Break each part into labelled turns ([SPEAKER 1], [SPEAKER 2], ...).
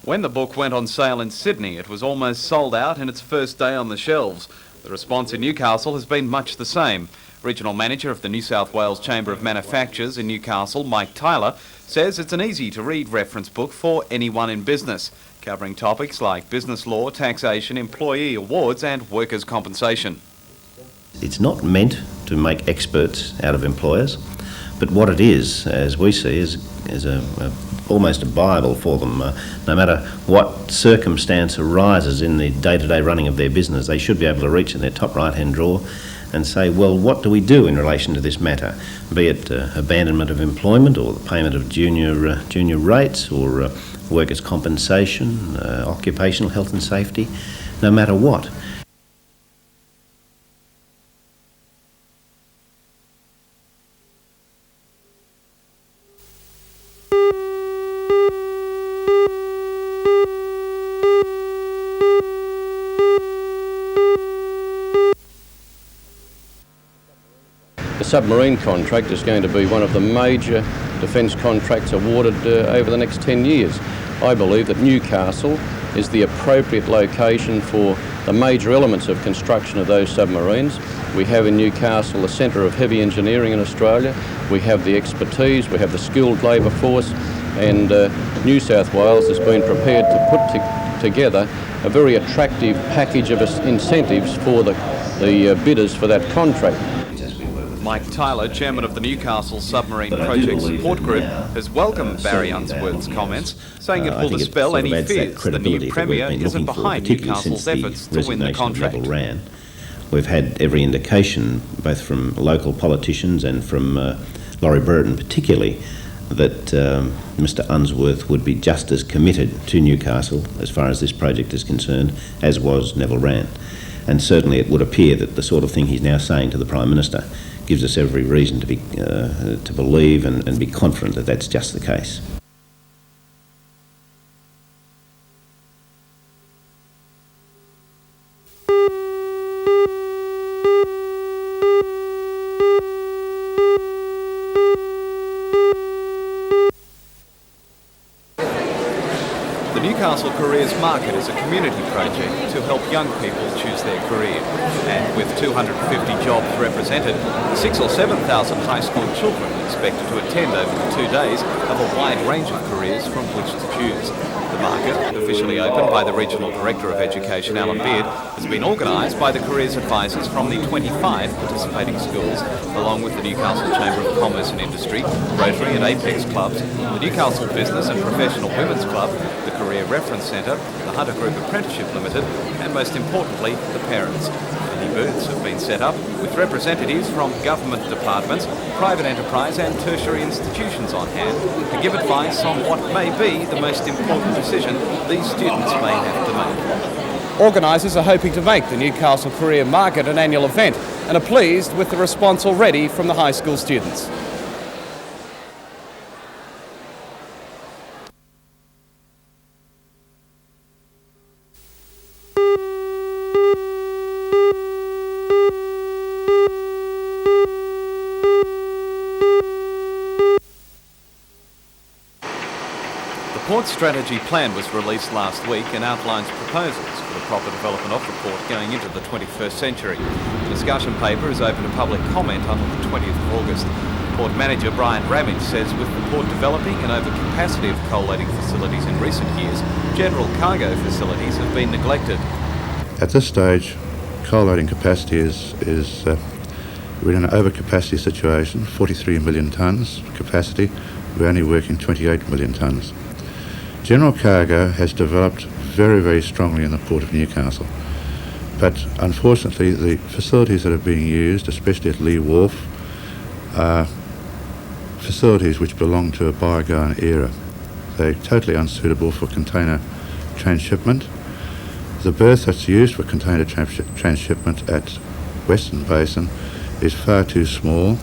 [SPEAKER 1] When the book went on sale in Sydney, it was almost sold out in its first day on the shelves. The response in Newcastle has been much the same. Regional Manager of the New South Wales Chamber of Manufacturers in Newcastle, Mike Tyler, says it's an easy-to-read reference book for anyone in business, covering topics like business law, taxation, employee awards and workers' compensation.
[SPEAKER 2] It's not meant to make experts out of employers, but what it is, as we see, is almost a Bible for them. No matter what circumstance arises in the day-to-day running of their business, they should be able to reach in their top right-hand drawer and say, well, what do we do in relation to this matter? Be it abandonment of employment or the payment of junior rates or workers' compensation, occupational health and safety, no matter what.
[SPEAKER 3] The Submarine contract is going to be one of the major defence contracts awarded over the next 10 years. I believe that Newcastle is the appropriate location for the major elements of construction of those submarines. We have in Newcastle the centre of heavy engineering in Australia. We have the expertise, we have the skilled labour force, and New South Wales has been prepared to put together a very attractive package of incentives for the bidders for that contract.
[SPEAKER 1] Mike Tyler, chairman of the Newcastle Submarine Project Support Group, has welcomed Barry Unsworth's comments, saying it will dispel any fears the new Premier isn't behind Newcastle's efforts to win the contract.
[SPEAKER 2] We've had every indication, both from local politicians and from Laurie Burton particularly, that Mr Unsworth would be just as committed to Newcastle as far as this project is concerned as was Neville Wran. And certainly it would appear that the sort of thing he's now saying to the Prime Minister gives us every reason to be to believe and be confident that that's just the case.
[SPEAKER 1] The Newcastle Careers Market is a community project to help young people choose their career. And with 250 jobs represented, 6,000 or 7,000 high school children expected to attend over the 2 days have a wide range of careers from which to choose. The market, officially opened by the Regional Director of Education, Alan Beard, has been organised by the careers advisors from the 25 participating schools, along with the Newcastle Chamber of Commerce and Industry, Rotary and Apex clubs, the Newcastle Business and Professional Women's Club, the Career Reference Centre, the Hunter Group Apprenticeship Limited, and most importantly, the parents. Many booths have been set up with representatives from government departments, private enterprise and tertiary institutions on hand to give advice on what may be the most important decision these students may have to make. Organisers are hoping to make the Newcastle Career Market an annual event and are pleased with the response already from the high school students. The Port Strategy Plan was released last week and outlines proposals for the proper development of the port going into the 21st century. The discussion paper is open to public comment until the 20th of August. Port Manager Brian Ramage says with the port developing an overcapacity of coal loading facilities in recent years, general cargo facilities have been neglected.
[SPEAKER 4] At this stage, coal loading capacity we're in an overcapacity situation, 43 million tonnes capacity. We're only working 28 million tonnes. General cargo has developed very, very strongly in the Port of Newcastle, but unfortunately the facilities that are being used, especially at Lee Wharf, are facilities which belong to a bygone era. They're totally unsuitable for container transshipment. The berth that's used for container transshipment at Western Basin is far too small,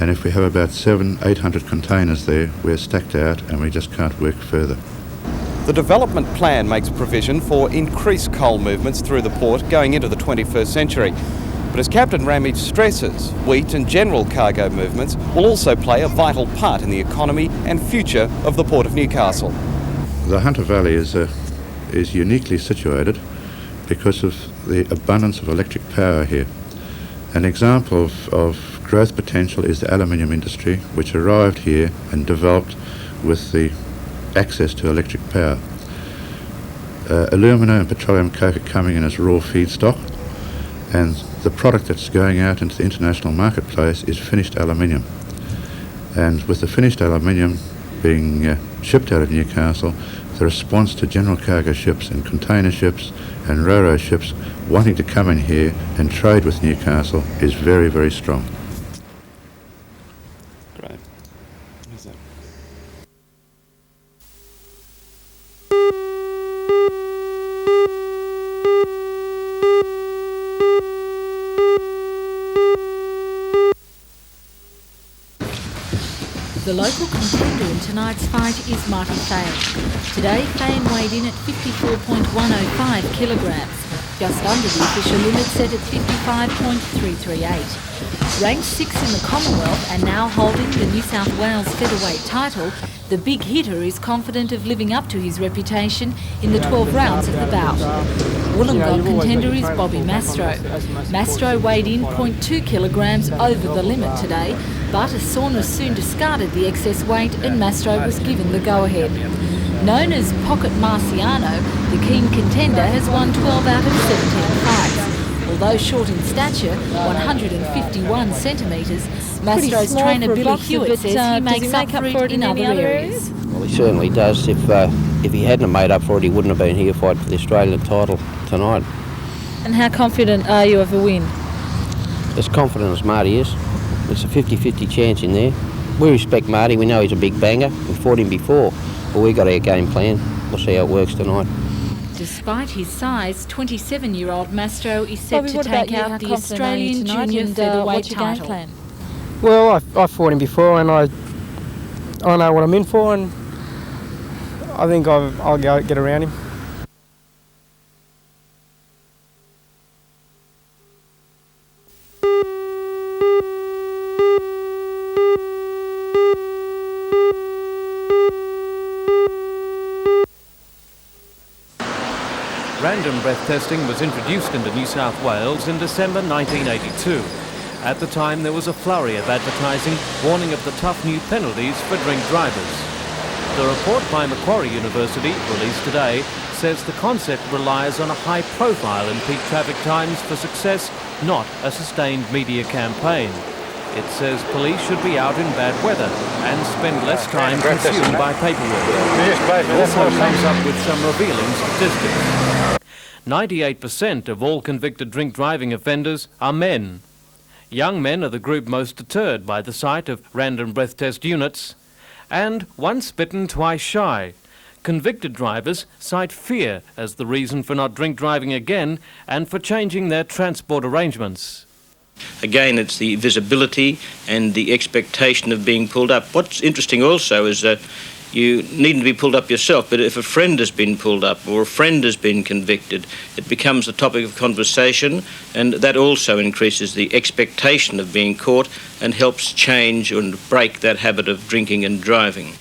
[SPEAKER 4] and if we have about 700-800 containers there, we're stacked out and we just can't work further.
[SPEAKER 1] The development plan makes provision for increased coal movements through the port going into the 21st century. But as Captain Ramage stresses, wheat and general cargo movements will also play a vital part in the economy and future of the Port of Newcastle.
[SPEAKER 4] The Hunter Valley is uniquely situated because of the abundance of electric power here. An example of growth potential is the aluminium industry, which arrived here and developed with the access to electric power. Alumina and petroleum coke are coming in as raw feedstock, and the product that's going out into the international marketplace is finished aluminium. And with the finished aluminium being shipped out of Newcastle, the response to general cargo ships and container ships and ro-ro ships wanting to come in here and trade with Newcastle is very, very strong.
[SPEAKER 1] Great. What is that?
[SPEAKER 5] The local contender in tonight's fight is Marty Fane. Today, Fane weighed in at 54.105 kilograms, just under the official limit set at 55.338. Ranked 6th in the Commonwealth and now holding the New South Wales Featherweight title, the big hitter is confident of living up to his reputation in the 12 rounds of the bout. Wollongong contender is Bobby Mastro. Mastro weighed in 0.2 kilograms over the limit today, but a soreness soon discarded the excess weight and Mastro was given the go-ahead. Known as Pocket Marciano, the keen contender has won 12 out of 17 fights. Although short in stature, 151 centimetres, Mastro's trainer Billy Hewitt says he makes up for it in other areas.
[SPEAKER 6] Well, he certainly does. If he hadn't made up for it, he wouldn't have been here fighting for the Australian title tonight.
[SPEAKER 5] And how confident are you of a win?
[SPEAKER 6] As confident as Marty is. It's a 50-50 chance in there. We respect Marty. We know he's a big banger. We fought him before. But we got our game plan. We'll see how it works tonight.
[SPEAKER 5] Despite his size, 27-year-old Mastro is set to take out the Australian junior featherweight title.
[SPEAKER 7] Well, I fought him before and I know what I'm in for, and I think I'll get around him.
[SPEAKER 8] Random breath testing was introduced into New South Wales in December 1982. At the time, there was a flurry of advertising warning of the tough new penalties for drink drivers. The report by Macquarie University, released today, says the concept relies on a high profile in peak traffic times for success, not a sustained media campaign. It says police should be out in bad weather and spend less time consumed by paperwork. It also comes up with some revealing statistics. 98% of all convicted drink driving offenders are men. Young men are the group most deterred by the sight of random breath test units. And once bitten, twice shy. Convicted drivers cite fear as the reason for not drink driving again and for changing their transport arrangements.
[SPEAKER 9] Again, it's the visibility and the expectation of being pulled up. What's interesting also is that you needn't be pulled up yourself, but if a friend has been pulled up or a friend has been convicted, it becomes the topic of conversation, and that also increases the expectation of being caught and helps change and break that habit of drinking and driving.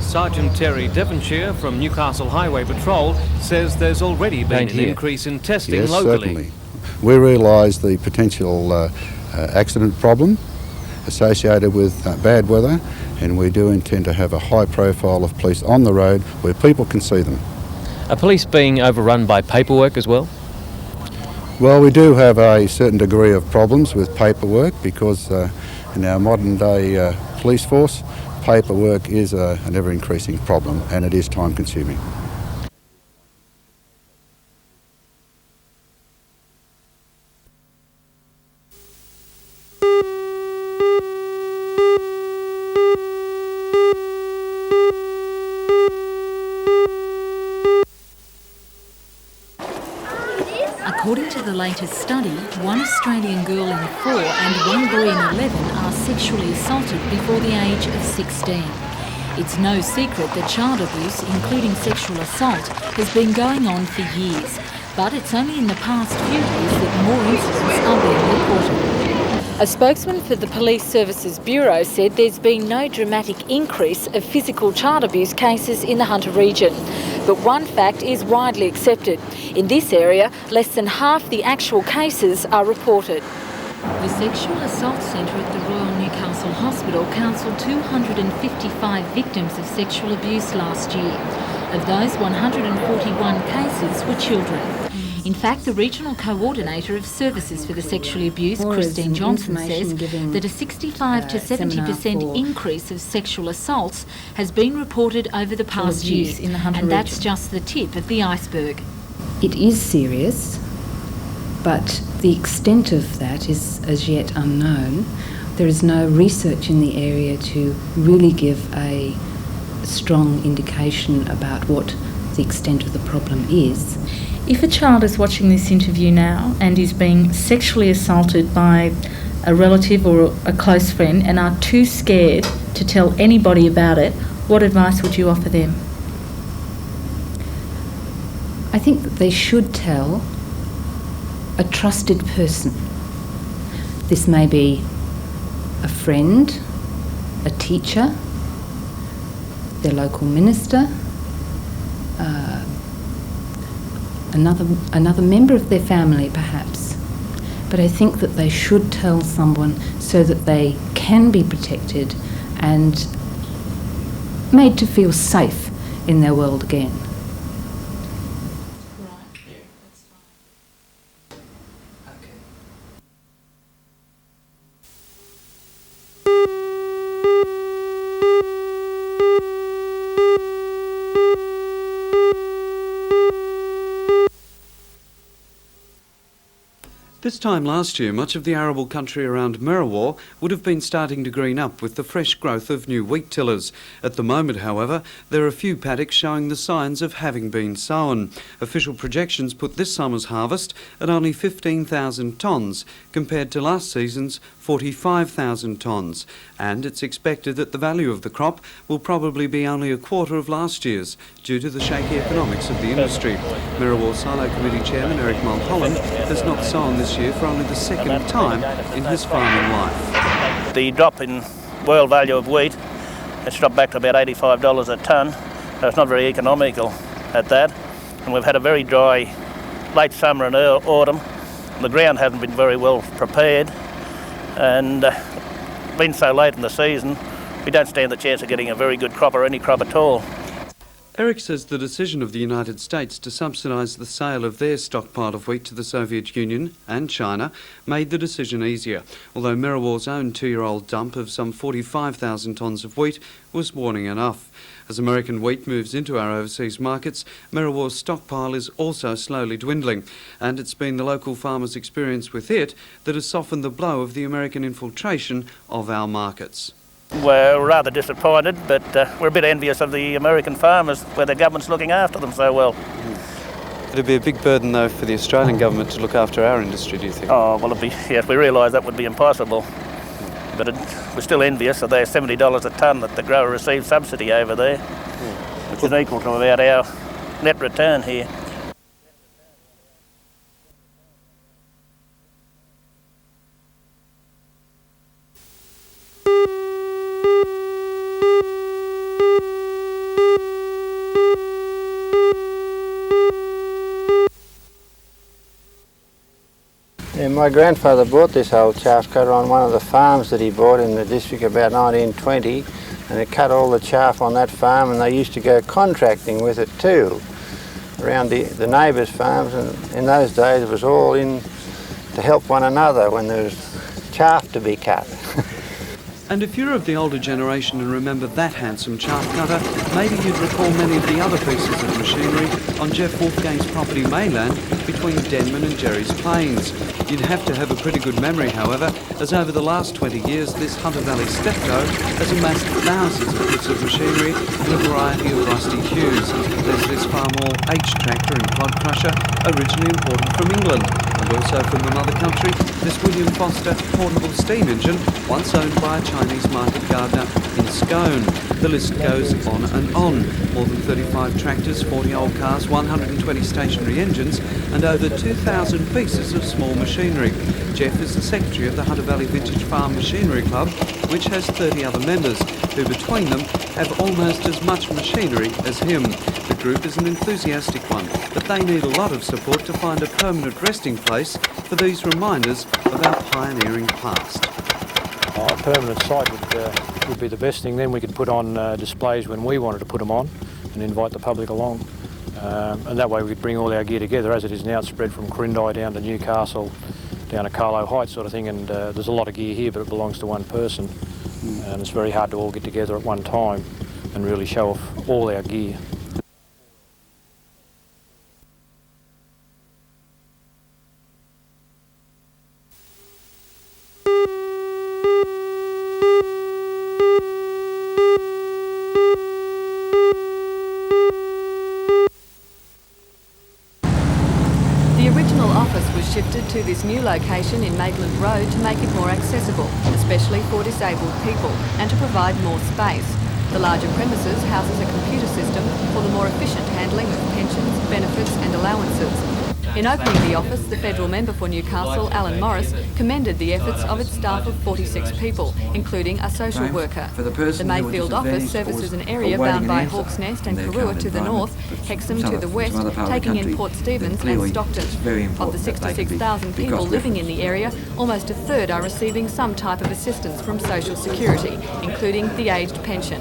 [SPEAKER 8] Sergeant Terry Devonshire from Newcastle Highway Patrol says there's already been an increase in testing
[SPEAKER 10] yes,
[SPEAKER 8] locally.
[SPEAKER 10] Certainly. We realise the potential accident problem associated with bad weather, and we do intend to have a high profile of police on the road where people can see them.
[SPEAKER 8] Are police being overrun by paperwork as well?
[SPEAKER 10] Well, we do have a certain degree of problems with paperwork because in our modern day police force, paperwork is an ever-increasing problem and it is time-consuming.
[SPEAKER 5] According to the latest study, one Australian girl in 4 and one boy in 11 are sexually assaulted before the age of 16. It's no secret that child abuse, including sexual assault, has been going on for years, but it's only in the past few years that more incidents are being reported. A spokesman for the Police Services Bureau said there's been no dramatic increase of physical child abuse cases in the Hunter region. But one fact is widely accepted. In this area, less than half the actual cases are reported. The Sexual Assault Centre at the Royal Newcastle Hospital counselled 255 victims of sexual abuse last year. Of those, 141 cases were children. In fact, the Regional Coordinator of Services for the Sexually Abused, Christine Johnson, says that a 65 to 70% increase of sexual assaults has been reported over the past year, and that's just the tip of the iceberg.
[SPEAKER 11] It is serious, but the extent of that is as yet unknown. There is no research in the area to really give a strong indication about what the extent of the problem is.
[SPEAKER 12] If a child is watching this interview now and is being sexually assaulted by a relative or a close friend and are too scared to tell anybody about it, what advice would you offer them?
[SPEAKER 11] I think that they should tell a trusted person. This may be a friend, a teacher, their local minister, another member of their family perhaps. But I think that they should tell someone so that they can be protected and made to feel safe in their world again.
[SPEAKER 13] This time last year, much of the arable country around Merriwa would have been starting to green up with the fresh growth of new wheat tillers. At the moment, however, there are a few paddocks showing the signs of having been sown. Official projections put this summer's harvest at only 15,000 tonnes, compared to last season's 45,000 tonnes, and it's expected that the value of the crop will probably be only a quarter of last year's, due to the shaky economics of the industry. Merriwa Silo Committee Chairman Eric Mulholland has not sown this year for only the second time in his farming life.
[SPEAKER 14] The drop in world value of wheat has dropped back to about $85 a tonne, so it's not very economical at that. And we've had a very dry late summer and autumn. The ground hasn't been very well prepared, and being so late in the season, we don't stand the chance of getting a very good crop or any crop at all.
[SPEAKER 13] Eric says the decision of the United States to subsidise the sale of their stockpile of wheat to the Soviet Union and China made the decision easier, although Merriwa's own two-year-old dump of some 45,000 tonnes of wheat was warning enough. As American wheat moves into our overseas markets, Merriwa's stockpile is also slowly dwindling, and it's been the local farmers' experience with it that has softened the blow of the American infiltration of our markets.
[SPEAKER 14] We're rather disappointed, but we're a bit envious of the American farmers where the government's looking after them so well.
[SPEAKER 13] It'd be a big burden, though, for the Australian government to look after our industry, do you think?
[SPEAKER 14] Oh, well, yes, we realise that would be impossible. But we're still envious of their $70 a tonne that the grower receives subsidy over there, which is equal to about our net return here.
[SPEAKER 6] Yeah, my grandfather bought this old chaff cutter on one of the farms that he bought in the district about 1920, and it cut all the chaff on that farm, and they used to go contracting with it too around the neighbours' farms, and in those days it was all in to help one another when there was chaff to be cut.
[SPEAKER 13] And if you're of the older generation and remember that handsome chaff cutter, maybe you'd recall many of the other pieces of machinery on Jeff Wolfgang's property mainland between Denman and Jerry's Plains. You'd have to have a pretty good memory, however, as over the last 20 years this Hunter Valley stepco has amassed thousands of bits of machinery in a variety of rusty hues. There's this Farmall H tractor and clod crusher, originally imported from England. And also from the mother country, this William Foster portable steam engine, once owned by a Chinese market gardener in Scone. The list goes on and on. More than 35 tractors, 40 old cars, 120 stationary engines and over 2,000 pieces of small machinery. Jeff is the secretary of the Hunter Valley Vintage Farm Machinery Club, which has 30 other members, who between them have almost as much machinery as him. The group is an enthusiastic one, but they need a lot of support to find a permanent resting place for these reminders of our pioneering past.
[SPEAKER 15] A permanent site would be the best thing. Then we could put on displays when we wanted to put them on and invite the public along. And that way we could bring all our gear together. As it is now, it's spread from Corindai down to Newcastle, down to Carlo Heights sort of thing, and there's a lot of gear here, but it belongs to one person. And it's very hard to all get together at one time and really show off all our gear.
[SPEAKER 16] Shifted to this new location in Maitland Road to make it more accessible, especially for disabled people, and to provide more space. The larger premises houses a computer system for the more efficient handling of pensions, benefits and allowances. In opening the office, the federal member for Newcastle, Alan Morris, commended the efforts of its staff of 46 people, including a social worker. The Mayfield office services an area bound by Hawk's Nest and Karua to the north, Hexham to the west, taking in Port Stephens and Stockton. Of the 66,000 people living in the area, almost a third are receiving some type of assistance from Social Security, including the aged pension.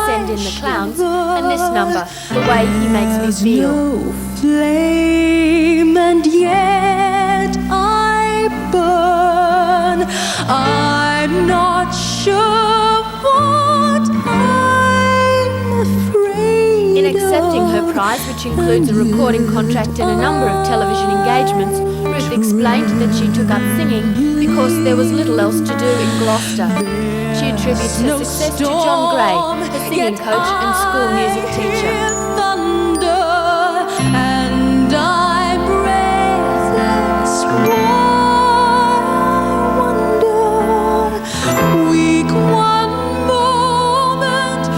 [SPEAKER 17] Send in the Clowns, and this number, The Way He Makes Me Feel.
[SPEAKER 18] No flame, and yet I burn. I'm not sure what I'm afraid
[SPEAKER 17] In accepting her prize, which includes a recording contract and a number of television engagements, Ruth explained that she took up singing because there was little else to do in Gloucester. She attributes her success to John Gray, her singing coach and school music teacher.
[SPEAKER 18] Thunder, and I'm breathless. Why wonder? Weak one moment.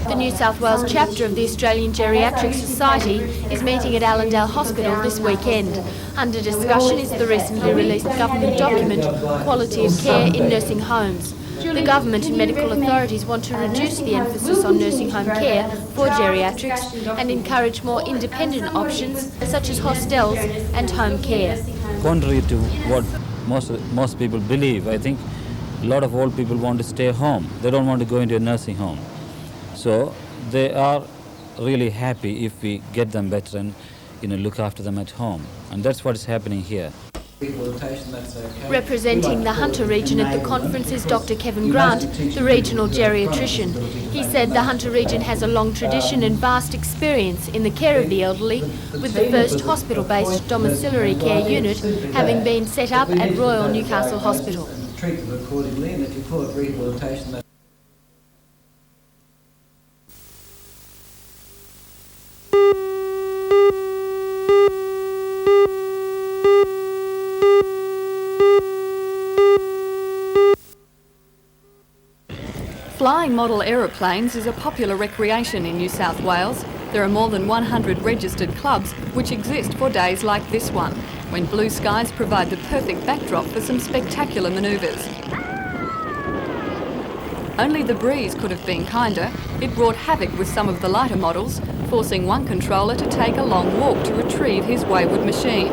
[SPEAKER 17] The New South Wales chapter of the Australian Geriatrics Society is meeting at Allendale Hospital this weekend. Under discussion is the recently released government document, Quality of Care in Nursing Homes. The government and medical authorities want to reduce the emphasis on nursing home care for geriatrics and encourage more independent options such as hostels and home care.
[SPEAKER 19] Contrary to what most people believe, I think a lot of old people want to stay home. They don't want to go into a nursing home. So they are really happy if we get them better and look after them at home. And that's what is happening here.
[SPEAKER 17] Representing the Hunter region at the conference is Dr. Kevin Grant, the regional geriatrician. He said the Hunter region has a long tradition and vast experience in the care of the elderly, with the first hospital-based domiciliary care unit having been set up at Royal Newcastle Hospital.
[SPEAKER 20] Treat them accordingly, and if you call it rehabilitation,
[SPEAKER 16] Flying model aeroplanes is a popular recreation in New South Wales. There are more than 100 registered clubs which exist for days like this one. when blue skies provide the perfect backdrop for some spectacular manoeuvres. Only the breeze could have been kinder. It brought havoc with some of the lighter models, forcing one controller to take a long walk to retrieve his wayward machine.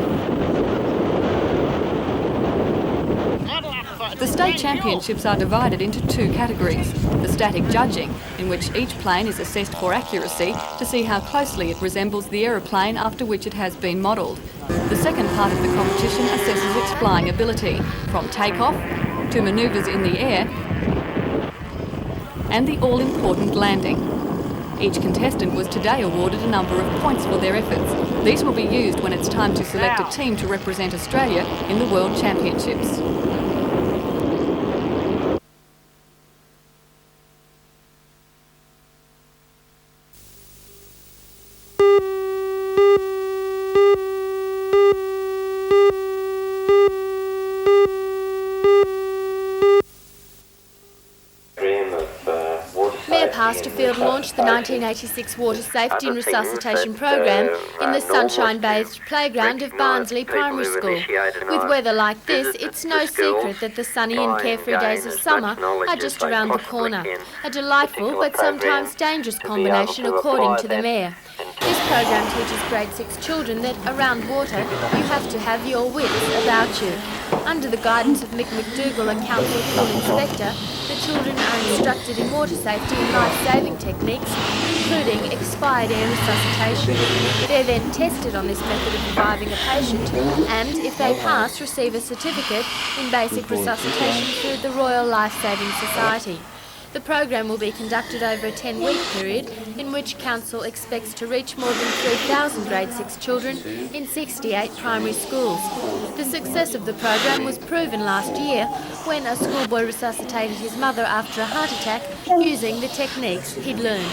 [SPEAKER 16] The state championships are divided into two categories. The static judging, in which each plane is assessed for accuracy to see how closely it resembles the aeroplane after which it has been modelled. The second part of the competition assesses its flying ability, from takeoff to manoeuvres in the air and the all-important landing. Each contestant was today awarded a number of points for their efforts. These will be used when it's time to select a team to represent Australia in the World Championships.
[SPEAKER 17] Pasterfield launched the 1986 Water Safety and Resuscitation program in the sunshine-bathed playground of Barnsley Primary School. With weather like this, it's no secret that the sunny and carefree days of summer are just around the corner. A delightful but sometimes dangerous combination according to the Mayor. This program teaches grade 6 children that around water you have to have your wits about you. Under the guidance of Mick McDougall and Council Pool Inspector, the children are instructed in water safety and life-saving techniques, including expired air resuscitation. They're then tested on this method of reviving a patient and, if they pass, receive a certificate in basic resuscitation through the Royal Life-Saving Society. The program will be conducted over a 10-week period in which Council expects to reach more than 3,000 grade 6 children in 68 primary schools. The success of the program was proven last year when a schoolboy resuscitated his mother after a heart attack using the techniques he'd learned.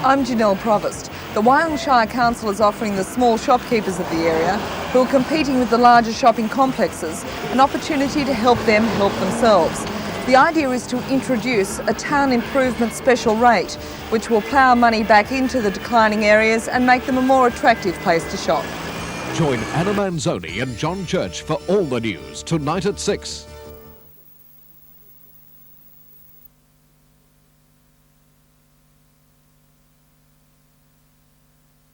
[SPEAKER 21] I'm Janelle Provost. The Wyong Shire Council is offering the small shopkeepers of the area, who are competing with the larger shopping complexes, an opportunity to help them help themselves. The idea is to introduce a town improvement special rate, which will plough money back into the declining areas and make them a more attractive place to shop.
[SPEAKER 22] Join Anna Manzoni and John Church for all the news tonight at 6.